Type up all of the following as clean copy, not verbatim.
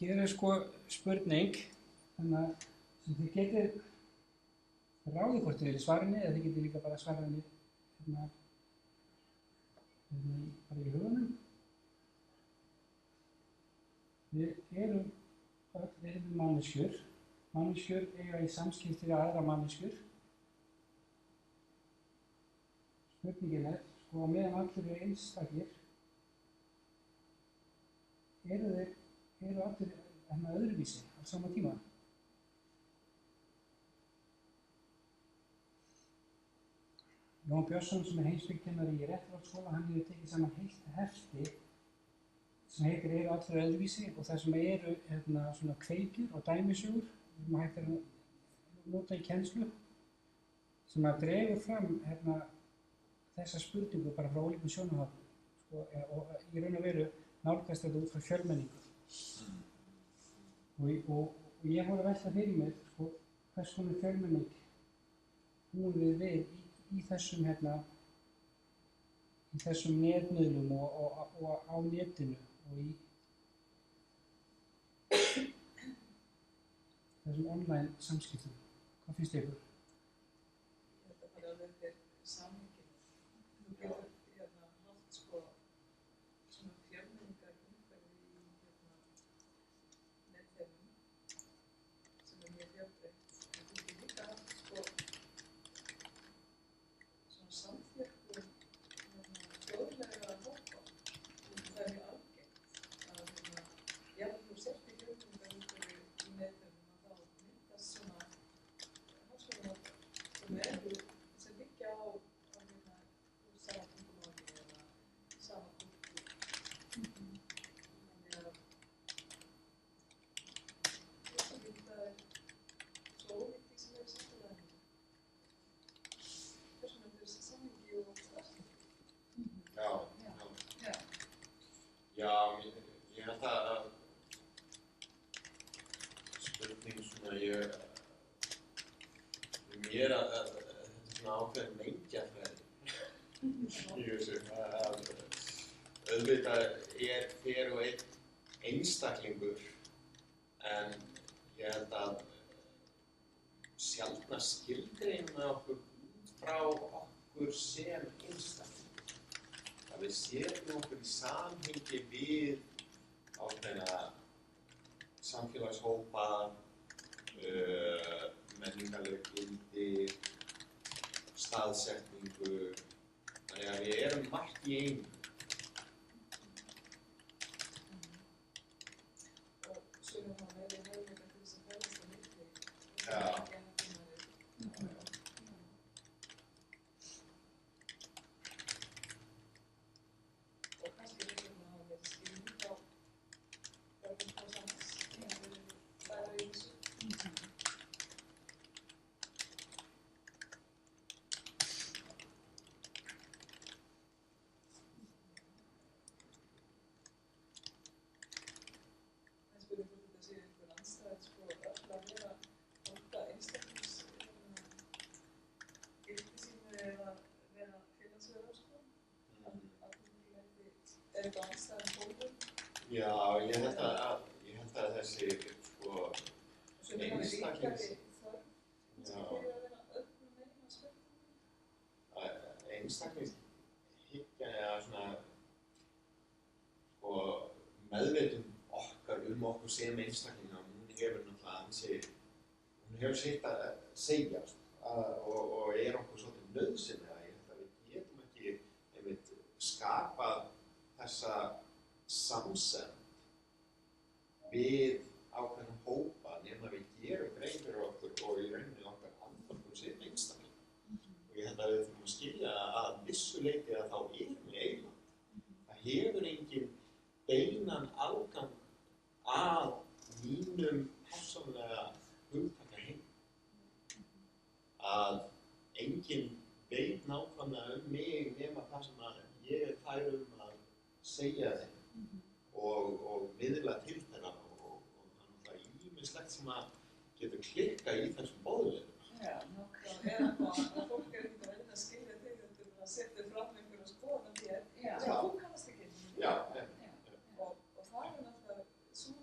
Hér sko spurning, þannig að þið getið ráðið hvort þið viljið svara henni eða þið getið líka bara svara henni bara í hugunum. Við erum manneskjur. Manneskjur eiga í samskipti við aðra manneskjur. Spurningin sko að meðan allir eru einstakir, eru allir öðruvísi á sama tíma. Jón Björnsson sem heimspekikennari í Réttarholtsskóla, hann hefur tekið saman heilt hefti sem heitir Eru allir öðruvísi og það sem eru svona kveikjur og dæmisögur sem hægt að nota í kennslu sem að dregur fram þessa spurningu bara frá ólíkum sjónarhornum sko, og í raun og veru nálgast þetta út frá fjölmenningu. Og ég fór að velta fyrir mér sko, hvers konar fjölmenning búum við í þessum í þessum netmiðlum og á netinu og í þessum online samskiptum. Hvað finnst ykkur? Þetta bara alveg eftir samhenginu. Þú getur haft sko svona fjölmenningar umhverfi í netheimum sem mjög fjölbreytt. En þú getur líka haft sko svona samþjöppun þjóðlega hópa. Það mjög algengt að jafnvel þú sért í fjölmenningar umhverfi í netheimum að þá myndast svona háskólahópar sem byggja á sama tungumáli eða sama kúltúr. Þannig að það svo ólíkt því sem í samfélaginu. Hvers vegna þessi samhengi og starfsemi? Já, ég held að spurning svona mér að þetta er svona ákveðin mengjafræði í þessu að auðvitað hver og einn einstaklingur en ég held að sjaldnast skilgreina okkur út frá okkur sem einstaklingur. Að við setjum okkur í samhengi við ákveðna samfélagshópa, menningarleg gildi, staðsetningu, þannig að við erum margt í einu. Og sumir hafa meiri möguleika til þess að ferðast á milli og Já. ekki hefðbundnari. Og kannski hafa meiri skilning á börnum hvers annars en að læra í þessu. En spurning hvort þetta sé einhver andstæð sko öll að vera nota einstaklings gildi sínu eða vera félagsverðar sko. Að þú leiti er eitthvað andstæðan fólkum. Já, ég held að þessi sko Sem er líka Einstaklings- við þörf Já. fyrir að vera öllum meginn að spyrja. einstaklingshyggja eða svona sko meðvitund okkar okkur sem einstaklinga, hún hefur náttúrulega hún hefur sitt að segja og er okkur svolítið nauðsynlega. Ég held að við getum ekki einmitt skapað þessa samsemd við ákveðna hópa nema við gerum grein fyrir okkur og í rauninni okkar andorkum sem einstaklinga. Og ég held að við þurfum að skilja að vissu leyti að þá erum við eiginland. Það hefur engin beinan aðgang að mínum persónulega hugtakaheim. Að enginn veit nákvæmlega mig nema það sem að ég er fær að segja þeim og miðla til þeirra og það er ýmislegt sem að getur klikkað í þessum boðleiðum. Já, nákvæmlega. Er eitthvað að fólk er ekkert að reyna að skilja þig undir að setja fram einhverja skoðun af þér sem þú kannast ekki. Já. Og það er náttúrulega svo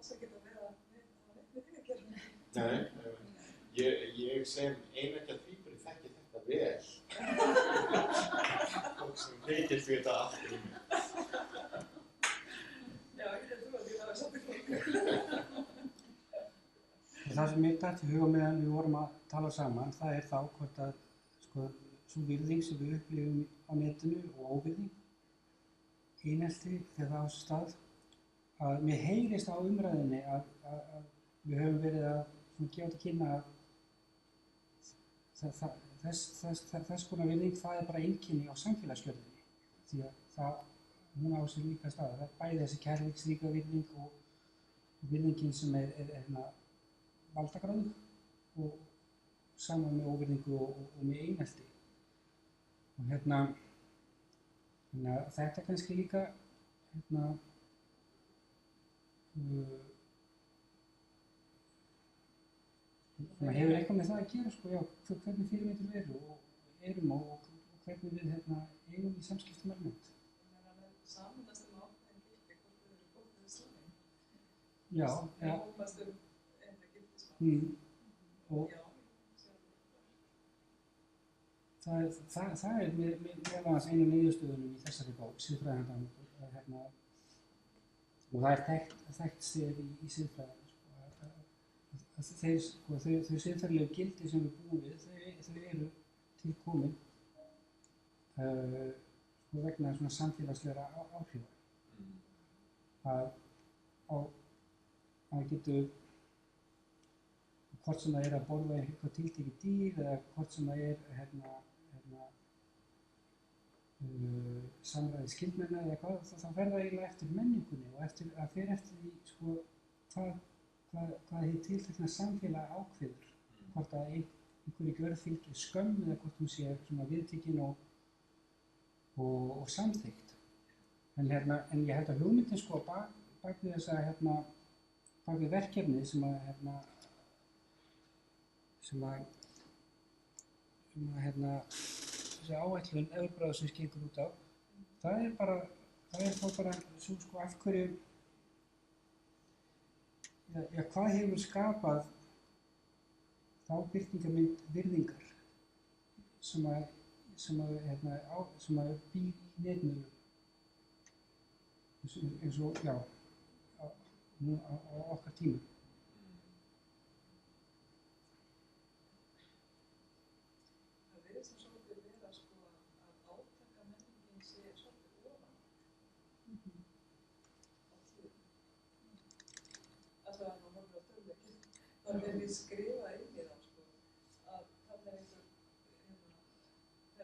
alls ekki að vera neitt með því að gera. Nei, ég sem eineggja tvíburi þekki þetta vel. Fólk sem veikist við þetta aftur í mig. Já, ég trú að því það er svolítið fólk. Það sem mér datt í huga meðan við vorum að tala saman, það er þá hvort að sko, sú virðing sem við upplifum á netinu og óvirðing, einelti þegar það á sér stað, að mér heyrist á umræðinni að við höfum verið að gefa til kynna að þess konar virðing, það er bara einkenni á samfélagsgjörðinni. Því að hún á sér líka stað. Það er bæði þessi kærleiksríka virðing og virðingin sem er valdagráðu og saman með óvirðingu og með einelti. Og þetta kannski líka hefur eitthvað með það að gera, sko, já, hvernig fyrirmyndir við erum og hvernig við eigum í samskiptum almennt. Sameinast ákveðin gildi, hvort þau eru góð eða slæm. Já, já. Hópast einhver gildismat. Og já, það er meðal annars einu niðurstöðunum í þessari bók, siðfræðihandbók, og það er þekkt stef í siðfræði. Þau siðferðilegu gildi sem við búum við, þau eru til komin vegna svona samfélagslegra áhrifa. Að getur, hvort sem það er að borða eitthvað tiltekið dýr eða hvort sem það er samræði skildmenna eða hvað, það fer það eiginlega eftir menningunni og það fer eftir því, sko, hvað hið tiltekna samfélag ákveður, hvort að einhverju gjörð fylgir skömm eða hvort hún sé svona viðtekin og samþykkt. En ég held að hugmyndin, sko, bak við þessa bak við verkefnið sem þessi áætlun Evrópuráðsins gengur út á, það er þá bara svo, sko, af hverju, hvað hefur skapað þá birtingarmynd virðingar sem býr í netinu eins og, já, á okkar tíma. Það virðist svolítið vera, sko, að átakamenningin sé svolítið ofan á því. Alltaf að maður horfir á tölvuleikinn, þá er við skrifað inn í þá, sko, að þarna er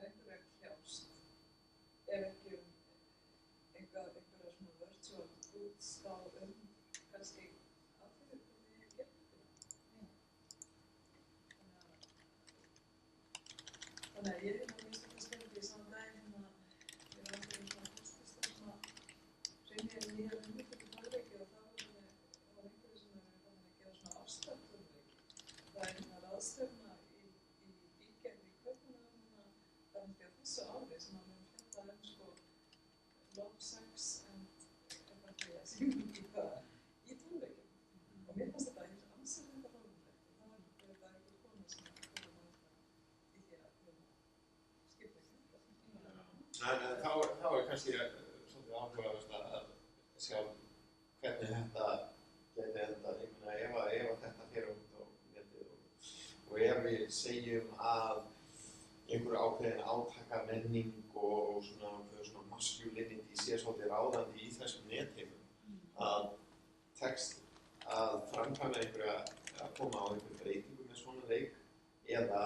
einhver að kljást, ef ekki einhverja svona virtual goods þá kannski aðferðir hvernig ég gert þetta. Þannig að ég minnst þetta skemmti í saman daginn ég var einhverjum svona fyrstlistar sem að reynir nýja hugmyndir til tölvuleiki og það var einhverju sem er að gera svona afstæðtölvuleiki. Það er ráðstefna í bígerð í Kaupmannahöfn það held ég á þessu ári sem að við höfum fjallað sko love, sex and í tölvuleikjum. Og mér fannst þetta ansið þetta fólumlegt og það er einhver kona sem að í því að skipta Þá er kannski svolítið áhugaverst að sjá hvernig þetta geti endað. Ég meina, ef þetta fer út á netið og ef við segjum að einhver ákveðin átaka-menning og svona masculinity sé svolítið ráðandi í þessum netheimum, að tekst að framkvæma einhverja, að koma á einhverju breytingu með svona leik eða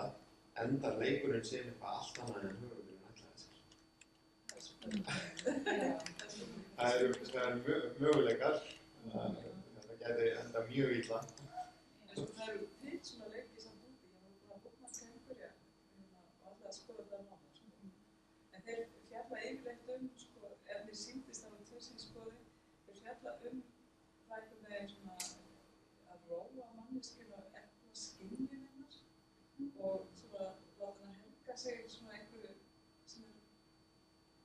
endar leikurinn sem eitthvað allt annað en höfundurinn ætlaði sér. Það eru möguleikar, þetta gæti endað mjög illa. En svo það eru til svona leiki samt úti, ég var búin að bókmarka einhverja og alltaf að skoða þetta náma, sko. En þeir fjalla yfirleitt sko, ef þeir sýndist það var tversýnskoði, þeir fjalla það einhvern veginn svona að róa manneskjuna og efla skynjun hennar og svona láta hann helga sig svona einhverju sem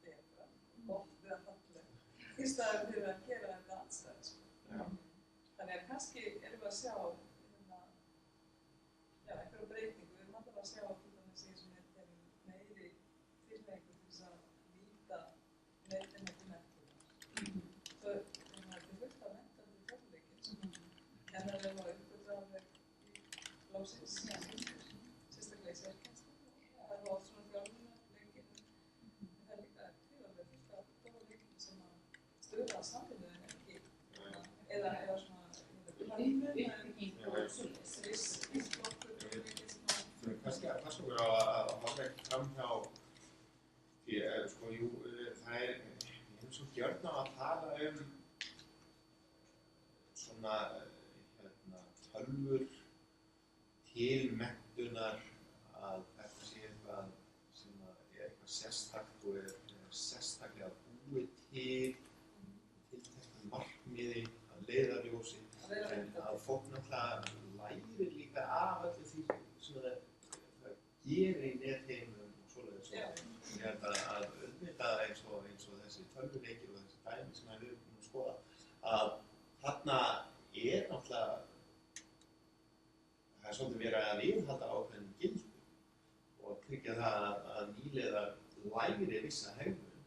betra, gott eða fallegt, í staðinn fyrir að gera þetta andstæð, sko. Já. Þannig að kannski erum við að sjá einhverja breytingu. Við erum alltaf að sjá til dæmis eins og meiri tilhengu til þess að nýta netina til menntunar. Það er fullt af mentandi tölvuleikir sem kennarar eru að uppgötva alveg í lósins, sérstaklega í sérkennslu. Það eru oft svona þjálfunarleikir, en það er líka til alveg fullt af góða leikir sem að stuðla samvinnu en ekki, eða svona Uppbygging og svoleiðis. Kannski að passa okkur á að horfa ekki fram hjá því sko, jú, það er svo gjörn á að tala svona tölvur til menntunar að þetta sé eitthvað sem er eitthvað sérstakt og er sérstaklega búið til tilteknu markmiði að leiðarljósi. En að fólk náttúrulega lærir líka af öllu því sem það gerir í netheimum og svoleiðis. Ég held að auðvitað eins og þessi tölvuleikir og þessi dæmi sem við erum búin að skoða, að þarna náttúrulega, það svolítið verið að viðhalda ákveðnum gildum og tryggja það að nýliðar læri vissa hegðun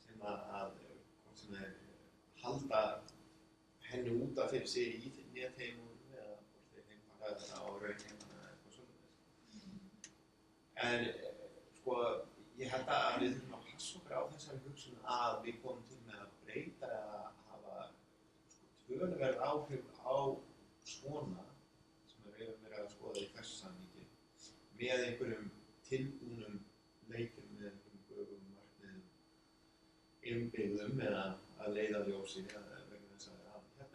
sem hvort sem þeir halda henni út af fyrir sig í netheimum eða hvort þeir heimfara þetta á raunheimana eða eitthvað svoleiðis. En sko, ég held að við þurfum að passa okkur á þessari hugsun að við komum til með að breyta eða hafa töluverð áhrif á svona sem við höfum verið að skoða í þessu samhengi með einhverjum tilbúnum leikjum með einhverjum göfum markmiðum innbyggðum eða að leiðarljósi hérna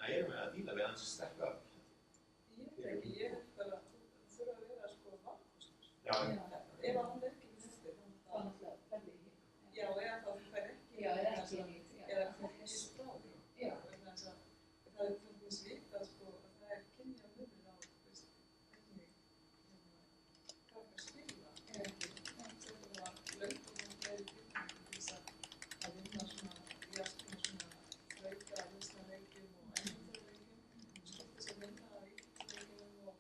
erum við að díla við hans sterku öfl. Ég veit ekki, ég held bara að þú þurfa að vera sko valkostur. Já. Ef að hún er ekki eftir, Það er náttúrulega verði ekki. já, eða þá þú fær ekki, Já, eða ekki. eða fólkist frá því. Já. Vegna þess að það er til dæmis vitað sko að það er kynjamunur á, hvernig krakkar spila. Þetta var löngum og fleiri tilfengi til þess að vinna svona í allt svona leika, listanleikjum og æfingarleikjum. Skipta sér vinna á íþróttaleikjum og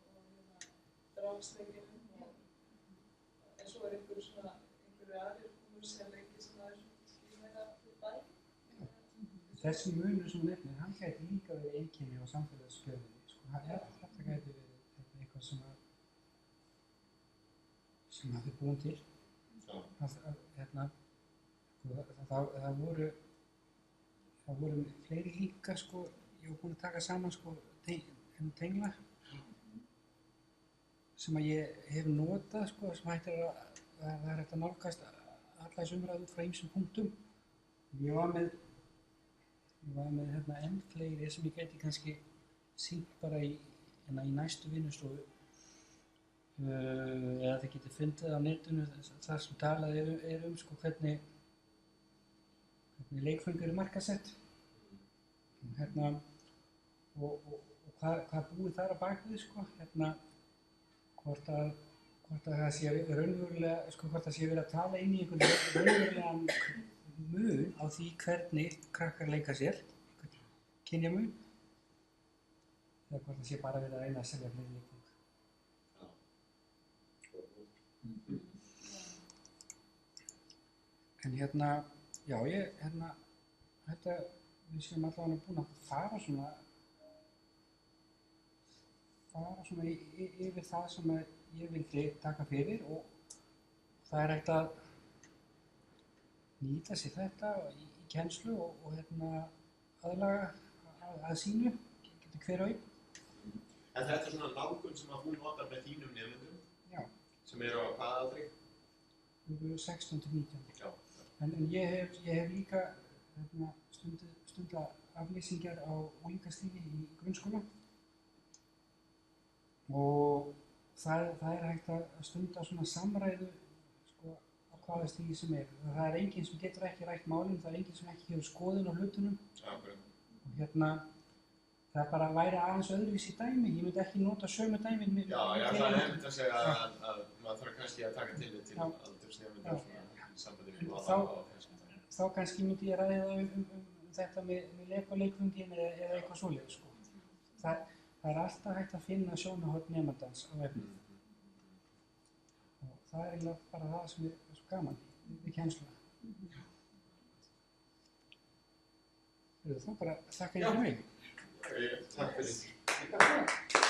drápsleikjum en svo er einhverju aðrir músíaleikir sem það er meira fyrir bæri. Þessi munur sem hún nefnir, hann gæti líka verið einkenni á samfélagsgerðinni. Sko, þetta gæti verið eitthvað sem þau búin til. Það voru fleiri líka, sko, ég var búin að taka saman sko, tengla sem að ég hef notað, sko, sem það er hægt að nálgast alla þessu umræðu út frá ýmsum punktum. Ég var með enn fleiri sem ég gæti kannski sýnt bara í næstu vinnustofu eða þið getið fundið á netinu þar sem talað er sko, hvernig leikföng eru markaðsett og hvað búið þar á bakvið, sko, hvort að það sé raunverulega, sko, hvort það sé verið að tala inn í einhvern raunverulegan mun á því hvernig krakkar leika sér, kynjamun, eða hvort það sé bara verið að reyna að selja fleiri leikföng. En já, við séum allavega búin að fara svona yfir það sem ég vildi taka fyrir og það er hægt að nýta sér þetta í kennslu og aðlaga að sínu, getur hver og einn. En þetta er svona nálgun sem að þú notar með þínum nemendum? Já. Sem eru á hvaða aldri? 16 til 19. Já. En ég hef líka stundað aflýsingar á unglingastigi í grunnskóla og það er hægt að stunda svona samræðu, sko, á hvaða stigi sem er. Það er enginn sem getur ekki rætt málum, það er enginn sem ekki hefur skoðun á hlutunum. Já, og það bara væri aðeins öðruvísi dæmi, ég myndi ekki nota sömu dæmin. Já, ég ætlaði einmitt að segja að maður þarf kannski að taka tillit til aldursnemenda í sambandi við hvað á þessum dæmi. Þá kannski myndi ég ræða þetta með leik og leikföngin eða eitthvað svoleiðis, sko. Það er alltaf hægt að finna sjónarhorn nemandans á efnið. Og það er eiginlega bara það sem er svo gaman við kennsluna. Þá bara þakka ég fyrir mig. Takk fyrir.